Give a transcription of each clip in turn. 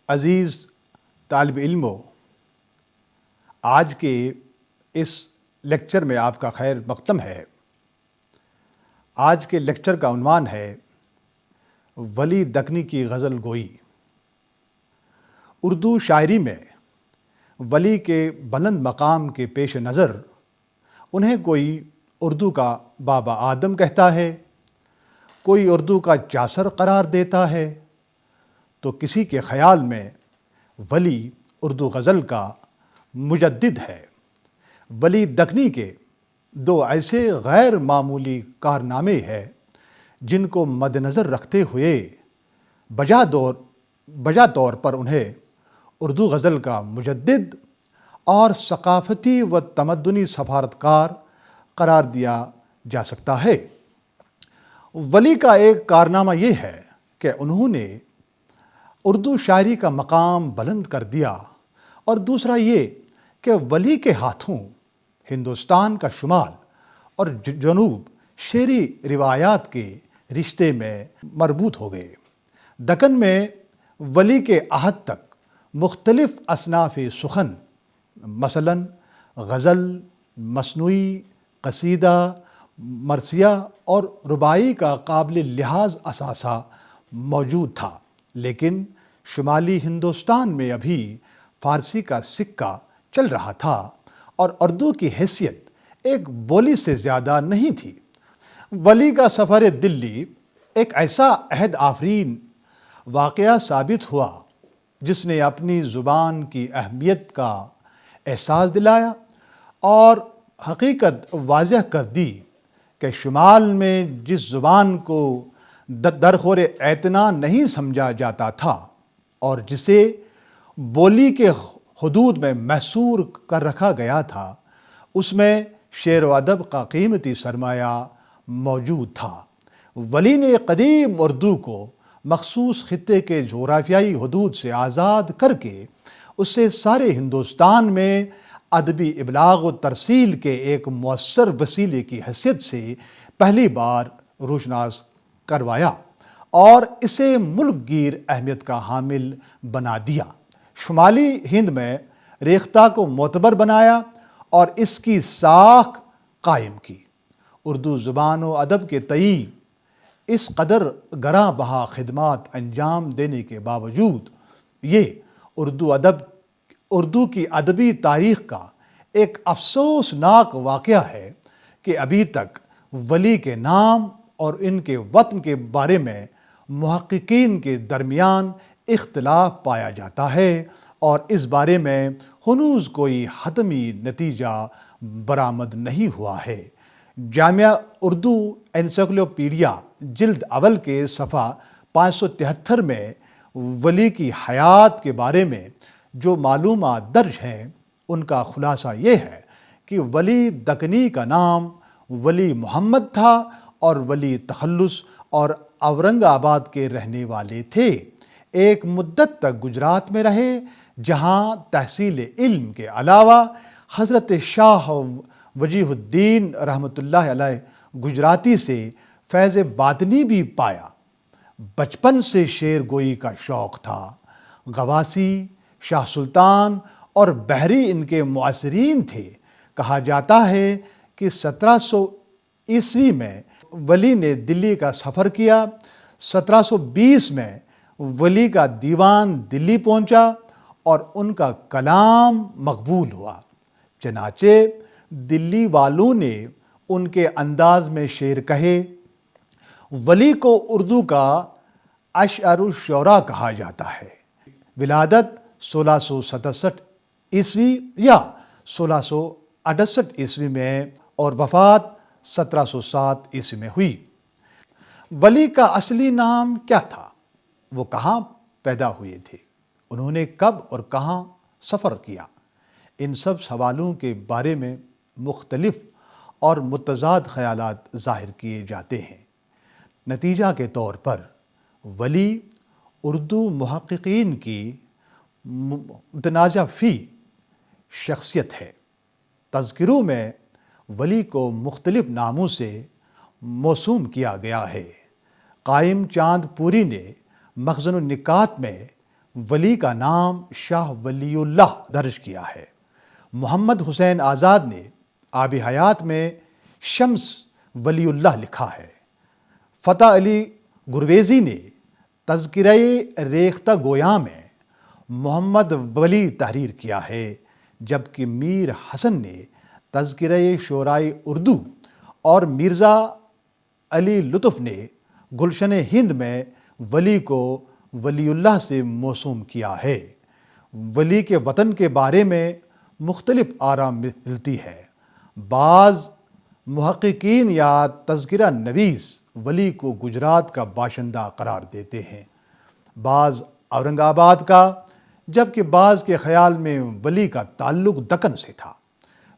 عزیز طالب علموں، آج کے اس لیکچر میں آپ کا خیر مقدم ہے۔ آج کے لیکچر کا عنوان ہے ولی دکنی کی غزل گوئی۔ اردو شاعری میں ولی کے بلند مقام کے پیش نظر انہیں کوئی اردو کا بابا آدم کہتا ہے، کوئی اردو کا چاثر قرار دیتا ہے، تو کسی کے خیال میں ولی اردو غزل کا مجدد ہے۔ ولی دکنی کے دو ایسے غیر معمولی کارنامے ہیں جن کو مد نظر رکھتے ہوئے بجا طور پر انہیں اردو غزل کا مجدد اور ثقافتی و تمدنی سفارتکار قرار دیا جا سکتا ہے۔ ولی کا ایک کارنامہ یہ ہے کہ انہوں نے اردو شاعری کا مقام بلند کر دیا، اور دوسرا یہ کہ ولی کے ہاتھوں ہندوستان کا شمال اور جنوب شعری روایات کے رشتے میں مربوط ہو گئے۔ دکن میں ولی کے عہد تک مختلف اصناف سخن مثلاً غزل، مثنوی، قصیدہ، مرثیہ اور رباعی کا قابل لحاظ اثاثہ موجود تھا، لیکن شمالی ہندوستان میں ابھی فارسی کا سکہ چل رہا تھا اور اردو کی حیثیت ایک بولی سے زیادہ نہیں تھی۔ ولی کا سفر دلی ایک ایسا عہد آفرین واقعہ ثابت ہوا جس نے اپنی زبان کی اہمیت کا احساس دلایا اور حقیقت واضح کر دی کہ شمال میں جس زبان کو درخور اعتنا نہیں سمجھا جاتا تھا اور جسے بولی کے حدود میں محصور کر رکھا گیا تھا، اس میں شعر و ادب کا قیمتی سرمایہ موجود تھا۔ ولی نے قدیم اردو کو مخصوص خطے کے جغرافیائی حدود سے آزاد کر کے اسے سارے ہندوستان میں ادبی ابلاغ و ترسیل کے ایک مؤثر وسیلے کی حیثیت سے پہلی بار روشناس کروایا اور اسے ملک گیر اہمیت کا حامل بنا دیا۔ شمالی ہند میں ریختہ کو معتبر بنایا اور اس کی ساکھ قائم کی۔ اردو زبان و ادب کے تئیں اس قدر گراں بہا خدمات انجام دینے کے باوجود یہ اردو کی ادبی تاریخ کا ایک افسوسناک واقعہ ہے کہ ابھی تک ولی کے نام اور ان کے وطن کے بارے میں محققین کے درمیان اختلاف پایا جاتا ہے اور اس بارے میں ہنوز کوئی حتمی نتیجہ برآمد نہیں ہوا ہے۔ جامعہ اردو انسائکلوپیڈیا جلد اول کے صفحہ 573 میں ولی کی حیات کے بارے میں جو معلومات درج ہیں ان کا خلاصہ یہ ہے کہ ولی دکنی کا نام ولی محمد تھا اور ولی تخلص اور اورنگ آباد کے رہنے والے تھے۔ ایک مدت تک گجرات میں رہے جہاں تحصیل علم کے علاوہ حضرت شاہ وجیہ الدین رحمۃ اللہ علیہ گجراتی سے فیض باطنی بھی پایا۔ بچپن سے شعر گوئی کا شوق تھا۔ غواصی، شاہ سلطان اور بحری ان کے معاصرین تھے۔ کہا جاتا ہے کہ 1700 عیسوی میں ولی نے دلی کا سفر کیا۔ 1720 میں ولی کا دیوان دلی پہنچا اور ان کا کلام مقبول ہوا، چنانچہ دلی والوں نے ان کے انداز میں شعر کہے۔ ولی کو اردو کا اشعر الشعراء کہا جاتا ہے۔ ولادت 1667 عیسوی یا 1668 عیسوی میں اور وفات 1707 عیسوی میں ہوئی۔ ولی کا اصلی نام کیا تھا؟ وہ کہاں پیدا ہوئے تھے؟ انہوں نے کب اور کہاں سفر کیا؟ ان سب سوالوں کے بارے میں مختلف اور متضاد خیالات ظاہر کیے جاتے ہیں۔ نتیجہ کے طور پر ولی اردو محققین کی متنازع فی شخصیت ہے۔ تذکروں میں ولی کو مختلف ناموں سے موسوم کیا گیا ہے۔ قائم چاند پوری نے مخزن النکات میں ولی کا نام شاہ ولی اللہ درج کیا ہے۔ محمد حسین آزاد نے آب حیات میں شمس ولی اللہ لکھا ہے۔ فتح علی گرویزی نے تذکرہ ریختہ گویاں میں محمد ولی تحریر کیا ہے، جبکہ میر حسن نے تذکرہ شعرائے اردو اور مرزا علی لطف نے گلشن ہند میں ولی کو ولی اللہ سے موسوم کیا ہے۔ ولی کے وطن کے بارے میں مختلف آراء ملتی ہے۔ بعض محققین یا تذکرہ نویس ولی کو گجرات کا باشندہ قرار دیتے ہیں، بعض اورنگ آباد کا، جبکہ بعض کے خیال میں ولی کا تعلق دکن سے تھا۔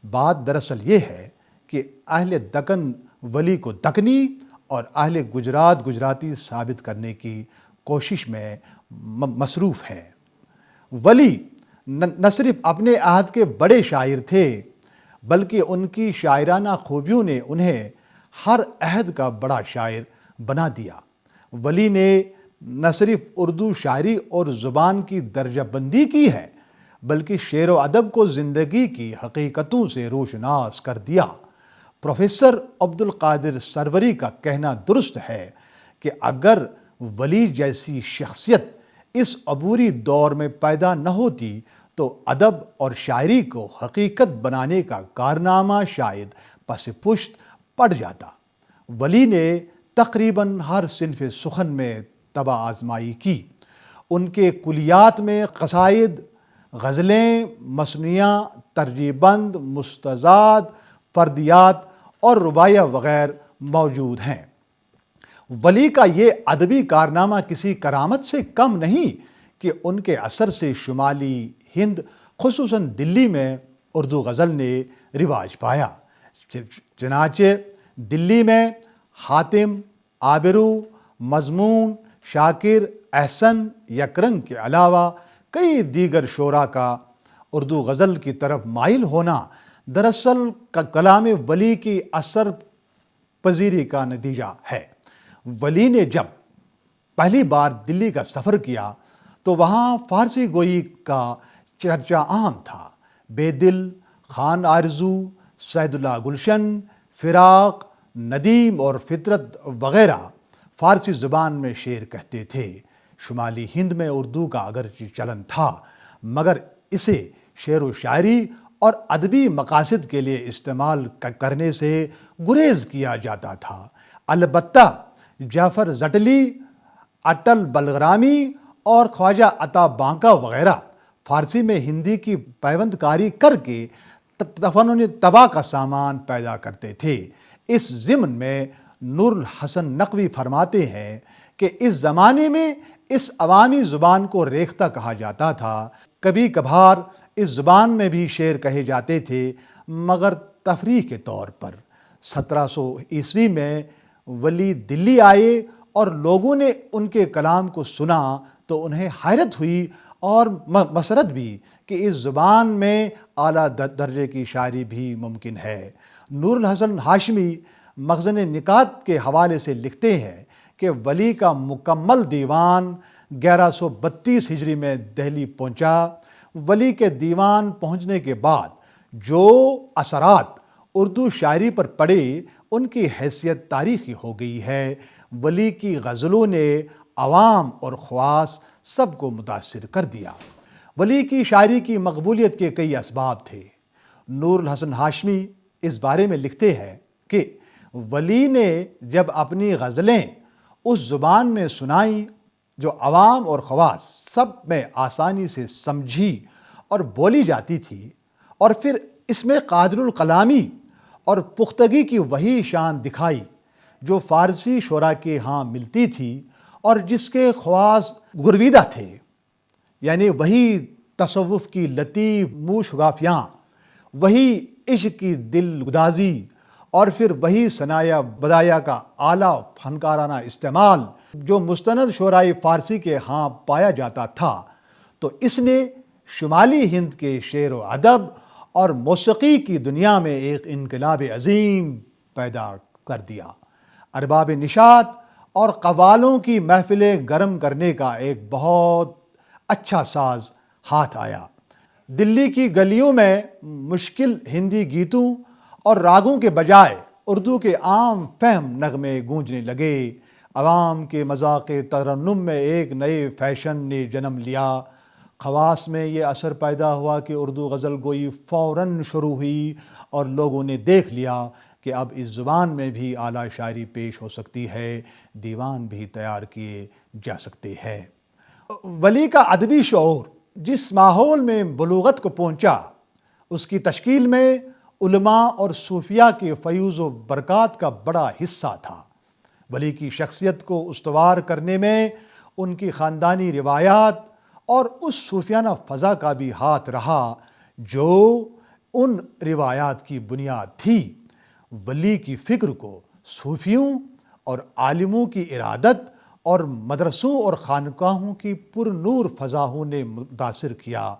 بات دراصل یہ ہے کہ اہل دکن ولی کو دکنی اور اہل گجرات گجراتی ثابت کرنے کی کوشش میں مصروف ہیں۔ ولی نہ صرف اپنے عہد کے بڑے شاعر تھے، بلکہ ان کی شاعرانہ خوبیوں نے انہیں ہر عہد کا بڑا شاعر بنا دیا۔ ولی نے نہ صرف اردو شاعری اور زبان کی درجہ بندی کی ہے، بلکہ شعر و ادب کو زندگی کی حقیقتوں سے روشناس کر دیا۔ پروفیسر عبد القادر سروری کا کہنا درست ہے کہ اگر ولی جیسی شخصیت اس عبوری دور میں پیدا نہ ہوتی تو ادب اور شاعری کو حقیقت بنانے کا کارنامہ شاید پس پشت پڑ جاتا۔ ولی نے تقریباً ہر صنف سخن میں طبع آزمائی کی۔ ان کے کلیات میں قصائد، غزلیں، مثنیاں، ترجیح بند، مستزاد، فردیات اور رباعیہ وغیرہ موجود ہیں۔ ولی کا یہ ادبی کارنامہ کسی کرامت سے کم نہیں کہ ان کے اثر سے شمالی ہند خصوصاً دلی میں اردو غزل نے رواج پایا۔ چنانچہ دلی میں حاتم، آبرو، مضمون، شاکر، احسن، یکرنگ کے علاوہ کئی دیگر شعراء کا اردو غزل کی طرف مائل ہونا دراصل کلام ولی کی اثر پذیری کا نتیجہ ہے۔ ولی نے جب پہلی بار دلی کا سفر کیا تو وہاں فارسی گوئی کا چرچا عام تھا۔ بے دل، خان آرزو، سعد اللہ گلشن، فراق، ندیم اور فطرت وغیرہ فارسی زبان میں شعر کہتے تھے۔ شمالی ہند میں اردو کا اگرچہ چلن تھا، مگر اسے شعر و شاعری اور ادبی مقاصد کے لیے استعمال کرنے سے گریز کیا جاتا تھا۔ البتہ جعفر زٹلی، اٹل بلغرامی اور خواجہ عطا بانکا وغیرہ فارسی میں ہندی کی پیوند کاری کر کے تفنن طبع کا سامان پیدا کرتے تھے۔ اس ضمن میں نور الحسن نقوی فرماتے ہیں کہ اس زمانے میں اس عوامی زبان کو ریختہ کہا جاتا تھا۔ کبھی کبھار اس زبان میں بھی شعر کہے جاتے تھے، مگر تفریح کے طور پر۔ 1700 عیسوی میں ولی دلی آئے اور لوگوں نے ان کے کلام کو سنا تو انہیں حیرت ہوئی اور مسرت بھی کہ اس زبان میں اعلیٰ درجے کی شاعری بھی ممکن ہے۔ نور الحسن ہاشمی مخزن نکات کے حوالے سے لکھتے ہیں کہ ولی کا مکمل دیوان 1132 ہجری میں دہلی پہنچا۔ ولی کے دیوان پہنچنے کے بعد جو اثرات اردو شاعری پر پڑے ان کی حیثیت تاریخی ہو گئی ہے۔ ولی کی غزلوں نے عوام اور خواص سب کو متاثر کر دیا۔ ولی کی شاعری کی مقبولیت کے کئی اسباب تھے۔ نور الحسن ہاشمی اس بارے میں لکھتے ہیں کہ ولی نے جب اپنی غزلیں اس زبان میں سنائیں جو عوام اور خواص سب میں آسانی سے سمجھی اور بولی جاتی تھی، اور پھر اس میں قادر الکلامی اور پختگی کی وہی شان دکھائی جو فارسی شعراء کے ہاں ملتی تھی اور جس کے خواص گرویدہ تھے، یعنی وہی تصوف کی لطیف موش گافیاں، وہی عشق کی دل گدازی اور پھر وہی ثنایا بدایا کا اعلیٰ فنکارانہ استعمال جو مستند شعرائے فارسی کے ہاں پایا جاتا تھا، تو اس نے شمالی ہند کے شعر و ادب اور موسیقی کی دنیا میں ایک انقلاب عظیم پیدا کر دیا۔ ارباب نشاط اور قوالوں کی محفلیں گرم کرنے کا ایک بہت اچھا ساز ہاتھ آیا۔ دلی کی گلیوں میں مشکل ہندی گیتوں اور راگوں کے بجائے اردو کے عام فہم نغمے گونجنے لگے۔ عوام کے مذاق ترنم میں ایک نئے فیشن نے جنم لیا۔ خواص میں یہ اثر پیدا ہوا کہ اردو غزل گوئی فوراً شروع ہوئی اور لوگوں نے دیکھ لیا کہ اب اس زبان میں بھی اعلیٰ شاعری پیش ہو سکتی ہے، دیوان بھی تیار کیے جا سکتے ہیں۔ ولی کا ادبی شعور جس ماحول میں بلوغت کو پہنچا، اس کی تشکیل میں علماء اور صوفیاء کے فیوز و برکات کا بڑا حصہ تھا۔ ولی کی شخصیت کو استوار کرنے میں ان کی خاندانی روایات اور اس صوفیانہ فضا کا بھی ہاتھ رہا جو ان روایات کی بنیاد تھی۔ ولی کی فکر کو صوفیوں اور عالموں کی ارادت اور مدرسوں اور خانقاہوں کی پر نور فضاؤں نے متاثر کیا۔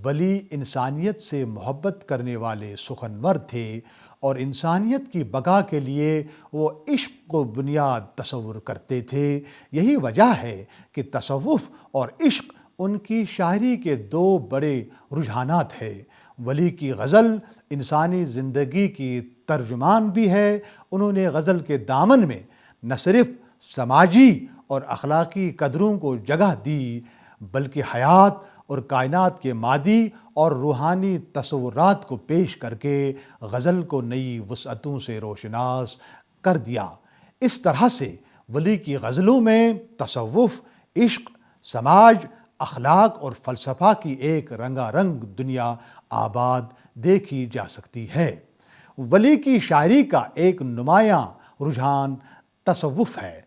ولی انسانیت سے محبت کرنے والے سخنور تھے اور انسانیت کی بقا کے لیے وہ عشق کو بنیاد تصور کرتے تھے۔ یہی وجہ ہے کہ تصوف اور عشق ان کی شاعری کے دو بڑے رجحانات ہیں۔ ولی کی غزل انسانی زندگی کی ترجمان بھی ہے۔ انہوں نے غزل کے دامن میں نہ صرف سماجی اور اخلاقی قدروں کو جگہ دی بلکہ حیات اور کائنات کے مادی اور روحانی تصورات کو پیش کر کے غزل کو نئی وسعتوں سے روشناس کر دیا۔ اس طرح سے ولی کی غزلوں میں تصوف، عشق، سماج، اخلاق اور فلسفہ کی ایک رنگا رنگ دنیا آباد دیکھی جا سکتی ہے۔ ولی کی شاعری کا ایک نمایاں رجحان تصوف ہے۔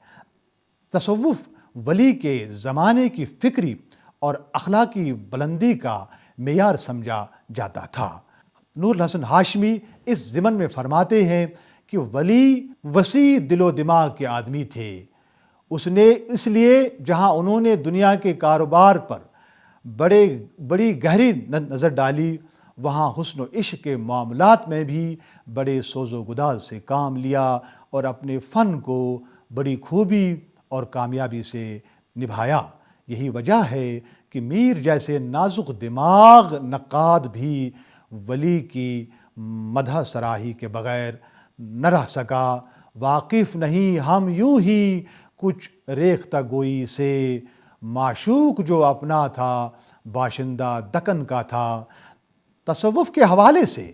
تصوف ولی کے زمانے کی فکری اور اخلاقی بلندی کا معیار سمجھا جاتا تھا۔ نور الحسن ہاشمی اس ضمن میں فرماتے ہیں کہ ولی وسیع دل و دماغ کے آدمی تھے۔ اس لیے جہاں انہوں نے دنیا کے کاروبار پر بڑی گہری نظر ڈالی، وہاں حسن و عشق کے معاملات میں بھی بڑے سوز و گداز سے کام لیا اور اپنے فن کو بڑی خوبی اور کامیابی سے نبھایا۔ یہی وجہ ہے کہ میر جیسے نازک دماغ نقاد بھی ولی کی مدح سراہی کے بغیر نہ رہ سکا۔ واقف نہیں ہم یوں ہی کچھ ریختہ گوئی سے، معشوق جو اپنا تھا باشندہ دکن کا تھا۔ تصوف کے حوالے سے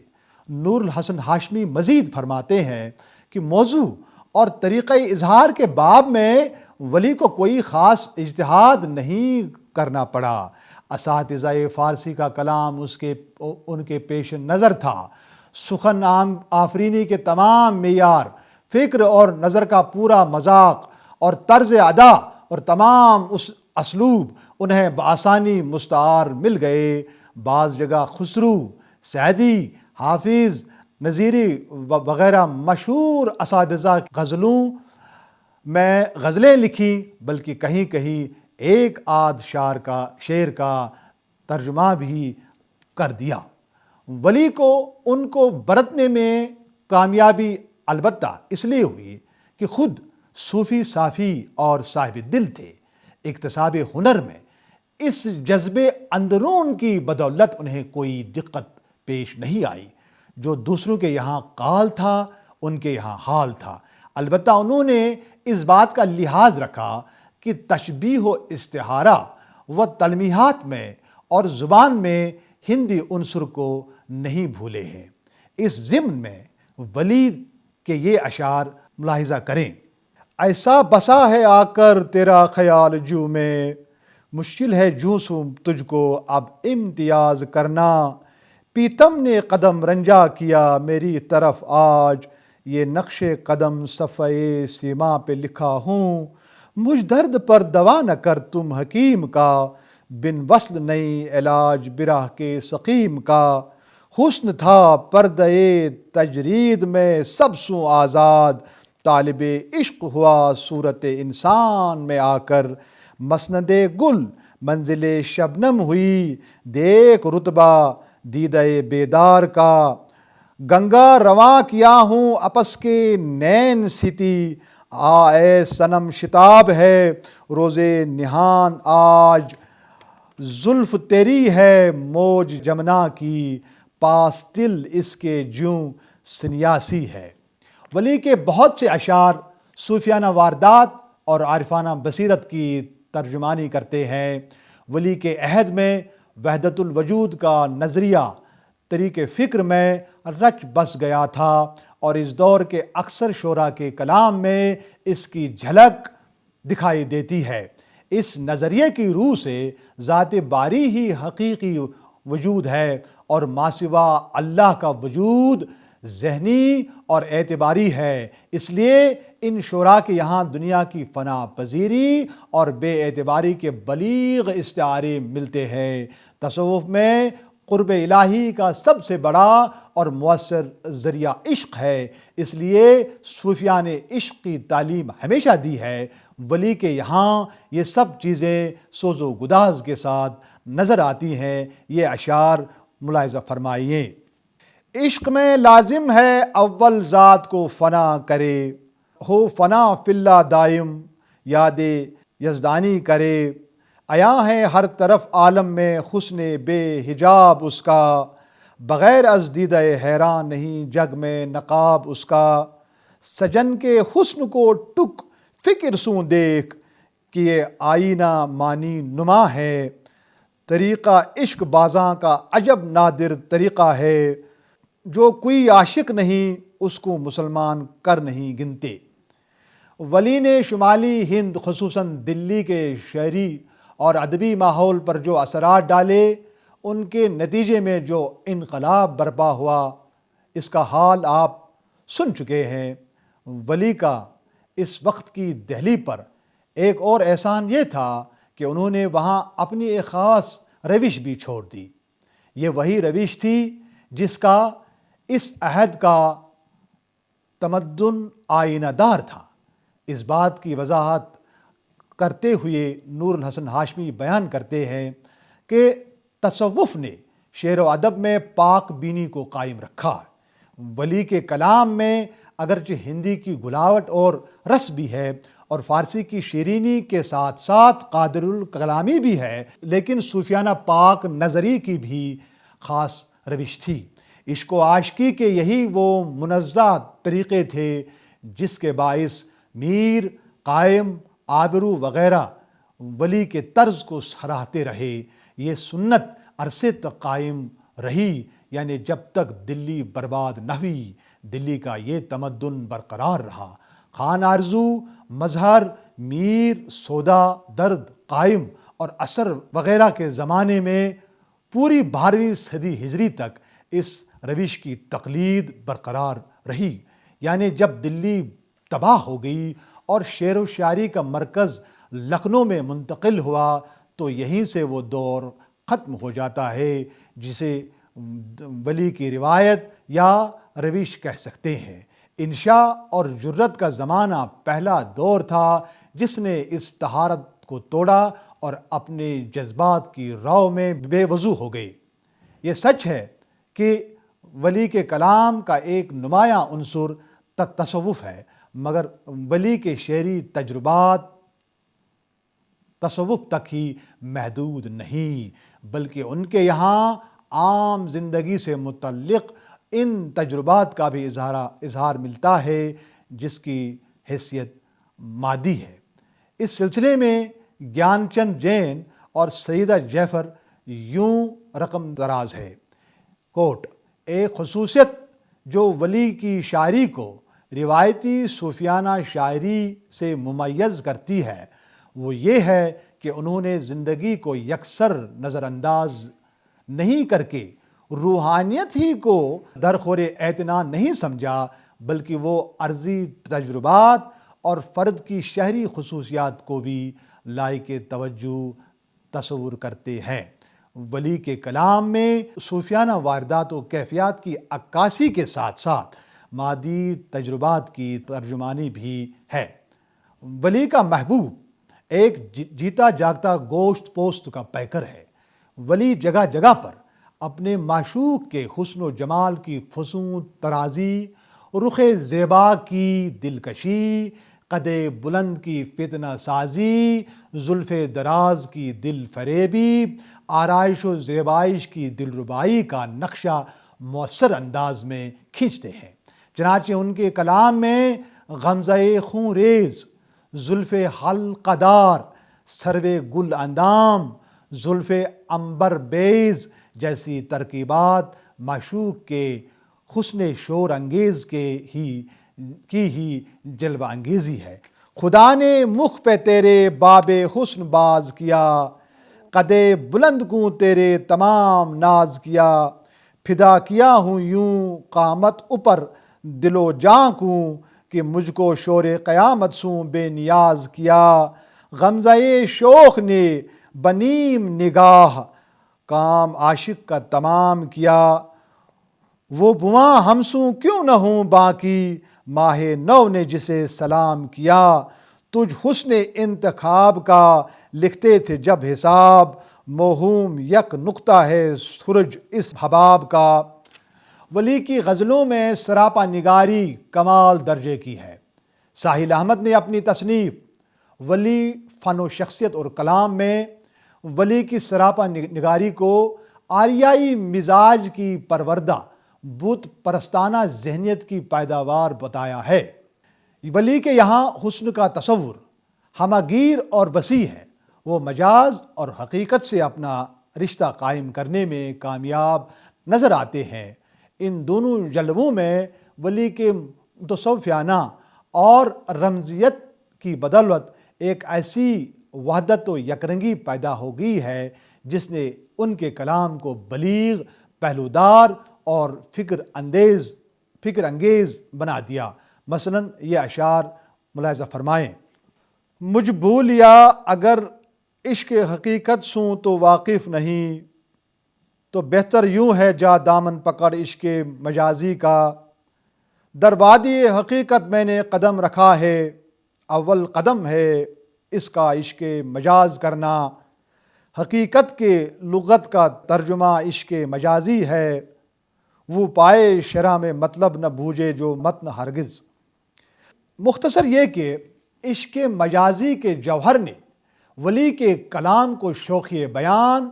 نور الحسن ہاشمی مزید فرماتے ہیں کہ موضوع اور طریقہ اظہار کے باب میں ولی کو کوئی خاص اجتہاد نہیں کرنا پڑا۔ اساتذہ فارسی کا کلام ان کے پیش نظر تھا۔ سخن آفرینی کے تمام معیار، فکر اور نظر کا پورا مذاق اور طرز ادا اور تمام اس اسلوب انہیں بآسانی مستعار مل گئے۔ بعض جگہ خسرو، سعدی، حافظ، نظیری وغیرہ مشہور اساتذہ غزلوں میں غزلیں لکھی، بلکہ کہیں کہیں ایک آدھ شعر کا ترجمہ بھی کر دیا۔ ولی کو ان کو برتنے میں کامیابی البتہ اس لیے ہوئی کہ خود صوفی صافی اور صاحب دل تھے۔ اکتساب ہنر میں اس جذبے اندرون کی بدولت انہیں کوئی دقت پیش نہیں آئی۔ جو دوسروں کے یہاں قال تھا ان کے یہاں حال تھا۔ البتہ انہوں نے اس بات کا لحاظ رکھا کہ تشبیہ و استعارہ و تلمیحات میں اور زبان میں ہندی عنصر کو نہیں بھولے ہیں۔ اس ضمن میں ولی کے یہ اشعار ملاحظہ کریں۔ ایسا بسا ہے آ کر تیرا خیال جو میں، مشکل ہے جوں سوں تجھ کو اب امتیاز کرنا۔ پیتم نے قدم رنجا کیا میری طرف آج، یہ نقش قدم صفحے سیما پہ لکھا ہوں۔ مجھ درد پر دوا نہ کر تم حکیم کا، بن وصل نہیں علاج برہ کے سقیم کا۔ حسن تھا پردہ تجرید میں سب سوں آزاد، طالب عشق ہوا صورت انسان میں آ کر۔ مسند گل منزل شبنم ہوئی، دیکھ رتبہ دیدہ بیدار کا۔ گنگا رواں کیا ہوں اپس کے نین ستی، اے صنم شتاب ہے روز نہان آج۔ زلف تیری ہے موج جمنا کی، پاس دل اس کے جوں سنیاسی ہے۔ ولی کے بہت سے اشعار صوفیانہ واردات اور عارفانہ بصیرت کی ترجمانی کرتے ہیں۔ ولی کے عہد میں وحدت الوجود کا نظریہ طریق فکر میں رچ بس گیا تھا، اور اس دور کے اکثر شعراء کے کلام میں اس کی جھلک دکھائی دیتی ہے۔ اس نظریے کی روح سے ذات باری ہی حقیقی وجود ہے، اور ماسوا اللہ کا وجود ذہنی اور اعتباری ہے۔ اس لیے ان شعراء کے یہاں دنیا کی فنا پذیری اور بے اعتباری کے بلیغ استعارے ملتے ہیں۔ تصوف میں قرب الہی کا سب سے بڑا اور مؤثر ذریعہ عشق ہے، اس لیے صوفیاء نے عشق کی تعلیم ہمیشہ دی ہے۔ ولی کے یہاں یہ سب چیزیں سوز و گداز کے ساتھ نظر آتی ہیں۔ یہ اشعار ملاحظہ فرمائیے۔ عشق میں لازم ہے اول ذات کو فنا کرے، ہو فنا فی اللہ دائم یاد یزدانی کرے۔ عیا ہے ہر طرف عالم میں حسن بے حجاب اس کا، بغیر از دیدہ حیران نہیں جگ میں نقاب اس کا۔ سجن کے حسن کو ٹک فکر سوں دیکھ، کہ یہ آئینہ مانی نما ہے۔ طریقہ عشق بازاں کا عجب نادر طریقہ ہے، جو کوئی عاشق نہیں اس کو مسلمان کر نہیں گنتے۔ ولی نے شمالی ہند خصوصاً دلی کے شہری اور ادبی ماحول پر جو اثرات ڈالے، ان کے نتیجے میں جو انقلاب برپا ہوا، اس کا حال آپ سن چکے ہیں۔ ولی کا اس وقت کی دہلی پر ایک اور احسان یہ تھا کہ انہوں نے وہاں اپنی ایک خاص روش بھی چھوڑ دی۔ یہ وہی روش تھی جس کا اس عہد کا تمدن آئینہ دار تھا۔ اس بات کی وضاحت کرتے ہوئے نور الحسن ہاشمی بیان کرتے ہیں کہ تصوف نے شعر و ادب میں پاک بینی کو قائم رکھا۔ ولی کے کلام میں اگرچہ ہندی کی گلاوٹ اور رس بھی ہے، اور فارسی کی شیرینی کے ساتھ ساتھ قادر الکلامی بھی ہے، لیکن صوفیانہ پاک نظری کی بھی خاص روش تھی۔ عشق و عاشقی کے یہی وہ منزہ طریقے تھے جس کے باعث میر، قائم، آبرو وغیرہ ولی کے طرز کو سراہتے رہے۔ یہ سنت عرصے تک قائم رہی، یعنی جب تک دلی برباد نہ ہوئی، دلی کا یہ تمدن برقرار رہا۔ خان آرزو، مظہر، میر، سودا، درد، قائم اور اثر وغیرہ کے زمانے میں پوری 12ویں صدی ہجری تک اس روش کی تقلید برقرار رہی۔ یعنی جب دلی تباہ ہو گئی اور شعر و شاعری کا مرکز لکھنؤ میں منتقل ہوا، تو یہیں سے وہ دور ختم ہو جاتا ہے جسے ولی کی روایت یا روش کہہ سکتے ہیں۔ انشاء اور جرت کا زمانہ پہلا دور تھا جس نے اس طہارت کو توڑا اور اپنے جذبات کی رو میں بے وضو ہو گئے۔ یہ سچ ہے کہ ولی کے کلام کا ایک نمایاں عنصر تصوف ہے، مگر ولی کے شعری تجربات تصوف تک ہی محدود نہیں، بلکہ ان کے یہاں عام زندگی سے متعلق ان تجربات کا بھی اظہار ملتا ہے جس کی حیثیت مادی ہے۔ اس سلسلے میں گیان چند جین اور سیدہ جعفر یوں رقم دراز ہے۔ کوٹ: ایک خصوصیت جو ولی کی شاعری کو روایتی صوفیانہ شاعری سے ممیز کرتی ہے وہ یہ ہے کہ انہوں نے زندگی کو یکسر نظر انداز نہیں کر کے روحانیت ہی کو درخور اعتنا نہیں سمجھا، بلکہ وہ عرضی تجربات اور فرد کی شہری خصوصیات کو بھی لائق توجہ تصور کرتے ہیں۔ ولی کے کلام میں صوفیانہ واردات و کیفیات کی عکاسی کے ساتھ ساتھ مادی تجربات کی ترجمانی بھی ہے۔ ولی کا محبوب ایک جیتا جاگتا گوشت پوست کا پیکر ہے۔ ولی جگہ جگہ پر اپنے معشوق کے حسن و جمال کی فزوں ترازی، رخ زیبا کی دلکشی، قد بلند کی فتنہ سازی، زلف دراز کی دل فریبی، آرائش و زیبائش کی دلربائی کا نقشہ مؤثر انداز میں کھینچتے ہیں۔ چنانچہ ان کے کلام میں غمزہ خون ریز، زلف حلقہ دار، سرو گل اندام، زلف عنبر بیز جیسی ترکیبات معشوق کے حسن شور انگیز کی ہی جلوہ انگیزی ہے۔ خدا نے مخ پہ تیرے باب حسن باز کیا، قد بلند کو تیرے تمام ناز کیا، فدا کیا ہوں یوں قامت اوپر دل و جاں کو، کہ مجھ کو شور قیامت سوں بے نیاز کیا۔ غمزہ شوق نے بنیم نگاہ کام عاشق کا تمام کیا، وہ بواں ہمسوں کیوں نہ ہوں باقی، ماہ نو نے جسے سلام کیا۔ تجھ حسن انتخاب کا لکھتے تھے جب حساب، موہوم یک نقطہ ہے سورج اس حباب کا۔ ولی کی غزلوں میں سراپا نگاری کمال درجے کی ہے۔ ساحل احمد نے اپنی تصنیف ولی فن و شخصیت اور کلام میں ولی کی سراپا نگاری کو آریائی مزاج کی پروردہ بت پرستانہ ذہنیت کی پیداوار بتایا ہے۔ ولی کے یہاں حسن کا تصور ہمہ گیر اور وسیع ہے۔ وہ مجاز اور حقیقت سے اپنا رشتہ قائم کرنے میں کامیاب نظر آتے ہیں۔ ان دونوں جلووں میں ولی کے متصوفانہ اور رمزیت کی بدولت ایک ایسی وحدت و یکرنگی پیدا ہو گئی ہے جس نے ان کے کلام کو بلیغ، پہلودار اور فکر انگیز بنا دیا۔ مثلاً یہ اشعار ملاحظہ فرمائیں: مجھ بھولیا اگر عشق حقیقت سوں تو واقف نہیں، تو بہتر یوں ہے جا دامن پکڑ عشق مجازی کا۔ در وادی حقیقت میں نے قدم رکھا ہے، اول قدم ہے اس کا عشق مجاز کرنا۔ حقیقت کے لغت کا ترجمہ عشق مجازی ہے، وہ پائے شرح میں مطلب نہ بوجھے جو متن ہرگز۔ مختصر یہ کہ عشق مجازی کے جوہر نے ولی کے کلام کو شوخی بیان،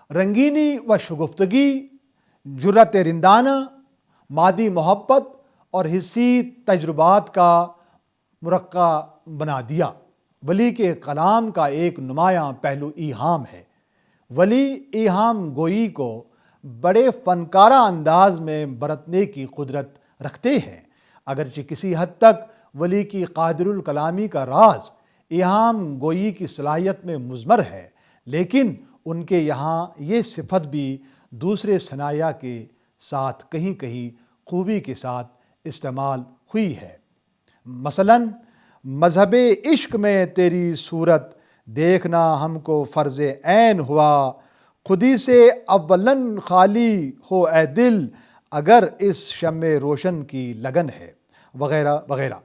رنگینی و شگفتگی، جرأت رندانہ، مادی محبت اور حسی تجربات کا مرقع بنا دیا۔ ولی کے کلام کا ایک نمایاں پہلو ایہام ہے۔ ولی ایہام گوئی کو بڑے فنکارہ انداز میں برتنے کی قدرت رکھتے ہیں۔ اگرچہ کسی حد تک ولی کی قادر الکلامی کا راز ایہام گوئی کی صلاحیت میں مضمر ہے، لیکن ان کے یہاں یہ صفت بھی دوسرے صنایع کے ساتھ کہیں کہیں خوبی کے ساتھ استعمال ہوئی ہے۔ مثلاً مذہب عشق میں تیری صورت دیکھنا ہم کو فرض عین ہوا، خودی سے اولاً خالی ہو اے دل اگر اس شمع روشن کی لگن ہے، وغیرہ وغیرہ۔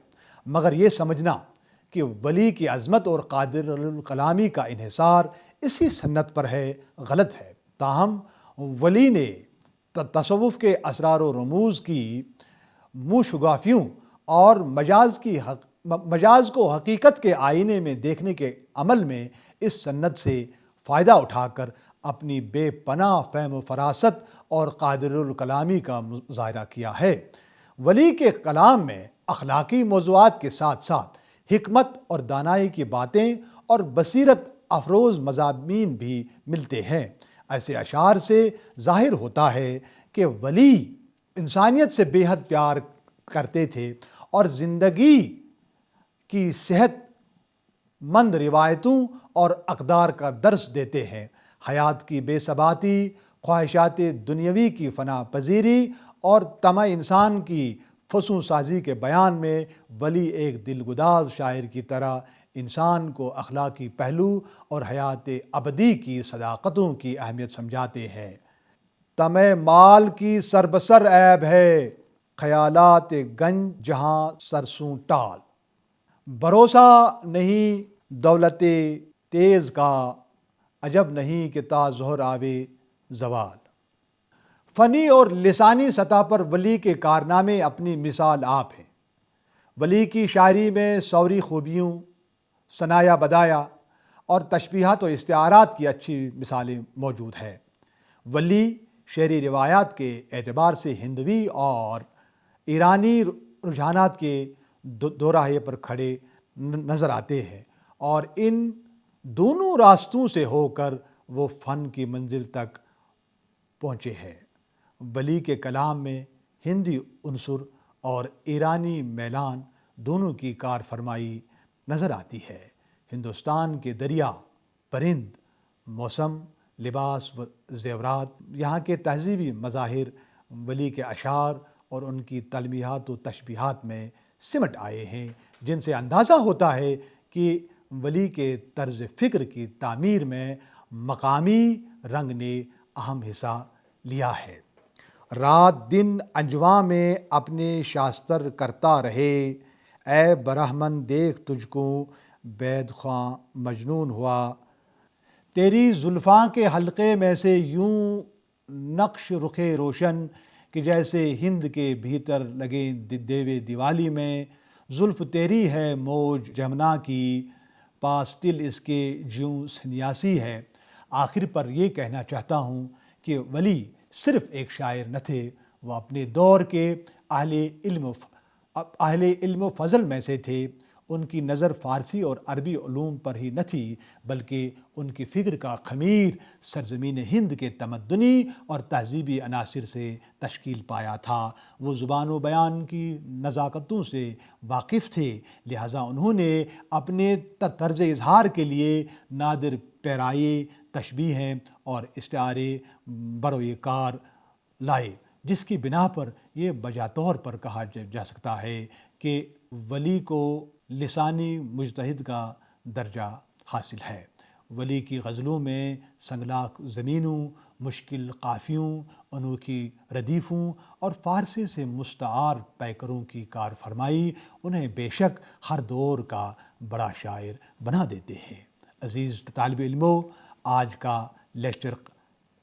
مگر یہ سمجھنا کہ ولی کی عظمت اور قادر الکلامی کا انحصار اسی سنت پر ہے، غلط ہے۔ تاہم ولی نے تصوف کے اسرار و رموز کی موشگافیوں اور مجاز کو حقیقت کے آئینے میں دیکھنے کے عمل میں اس سنت سے فائدہ اٹھا کر اپنی بے پناہ فہم و فراست اور قادر الکلامی کا مظاہرہ کیا ہے۔ ولی کے کلام میں اخلاقی موضوعات کے ساتھ ساتھ حکمت اور دانائی کی باتیں اور بصیرت افروز مضامین بھی ملتے ہیں۔ ایسے اشعار سے ظاہر ہوتا ہے کہ ولی انسانیت سے بے حد پیار کرتے تھے اور زندگی کی صحت مند روایتوں اور اقدار کا درس دیتے ہیں۔ حیات کی بے ثباتی، خواہشات دنیاوی کی فنا پذیری اور طمع انسان کی فسوں سازی کے بیان میں ولی ایک دلگداز شاعر کی طرح انسان کو اخلاقی پہلو اور حیات ابدی کی صداقتوں کی اہمیت سمجھاتے ہیں۔ طمع مال کی سر بسر عیب ہے، خیالات گنج جہاں سرسوں ٹال۔ بھروسہ نہیں دولت تیز کا، عجب نہیں کہ تا ظہر آوے زوال۔ فنی اور لسانی سطح پر ولی کے کارنامے اپنی مثال آپ ہیں۔ ولی کی شاعری میں سوری خوبیوں، ثنایا بدایا اور تشبیہات و استعارات کی اچھی مثالیں موجود ہیں۔ ولی شعری روایات کے اعتبار سے ہندوی اور ایرانی رجحانات کے دو راہے پر کھڑے نظر آتے ہیں، اور ان دونوں راستوں سے ہو کر وہ فن کی منزل تک پہنچے ہیں۔ ولی کے کلام میں ہندی عنصر اور ایرانی میلان دونوں کی کار فرمائی نظر آتی ہے۔ ہندوستان کے دریا، پرند، موسم، لباس و زیورات، یہاں کے تہذیبی مظاہر ولی کے اشعار اور ان کی تلمیحات و تشبیہات میں سمٹ آئے ہیں، جن سے اندازہ ہوتا ہے کہ ولی کے طرز فکر کی تعمیر میں مقامی رنگ نے اہم حصہ لیا ہے۔ رات دن انجواں میں اپنے شاستر کرتا رہے، اے برہمن دیکھ تجھ کو بید خواں مجنون ہوا۔ تیری زلفاں کے حلقے میں سے یوں نقش رخے روشن، کہ جیسے ہند کے بھیتر لگے دیوے دیوالی میں۔ زلف تیری ہے موج جمنا کی، پاس تل اس کے جیوں سنیاسی ہے۔ آخر پر یہ کہنا چاہتا ہوں کہ ولی صرف ایک شاعر نہ تھے، وہ اپنے دور کے اہل علم و فضل میں سے تھے۔ ان کی نظر فارسی اور عربی علوم پر ہی نہ تھی، بلکہ ان کی فکر کا خمیر سرزمین ہند کے تمدنی اور تہذیبی عناصر سے تشکیل پایا تھا۔ وہ زبان و بیان کی نزاکتوں سے واقف تھے، لہٰذا انہوں نے اپنے طرز اظہار کے لیے نادر پیرائے، تشبیہیں اور استعارے بروئے کار لائے، جس کی بنا پر یہ بجا طور پر کہا جا سکتا ہے کہ ولی کو لسانی مجتہد کا درجہ حاصل ہے۔ ولی کی غزلوں میں سنگلاخ زمینوں، مشکل قافیوں، انوکھی ردیفوں اور فارسی سے مستعار پیکروں کی کار فرمائی انہیں بے شک ہر دور کا بڑا شاعر بنا دیتے ہیں۔ عزیز طالب علموں، آج کا لیکچر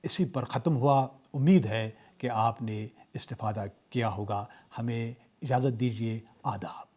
اسی پر ختم ہوا۔ امید ہے کہ آپ نے استفادہ کیا ہوگا۔ ہمیں اجازت دیجیے، آداب۔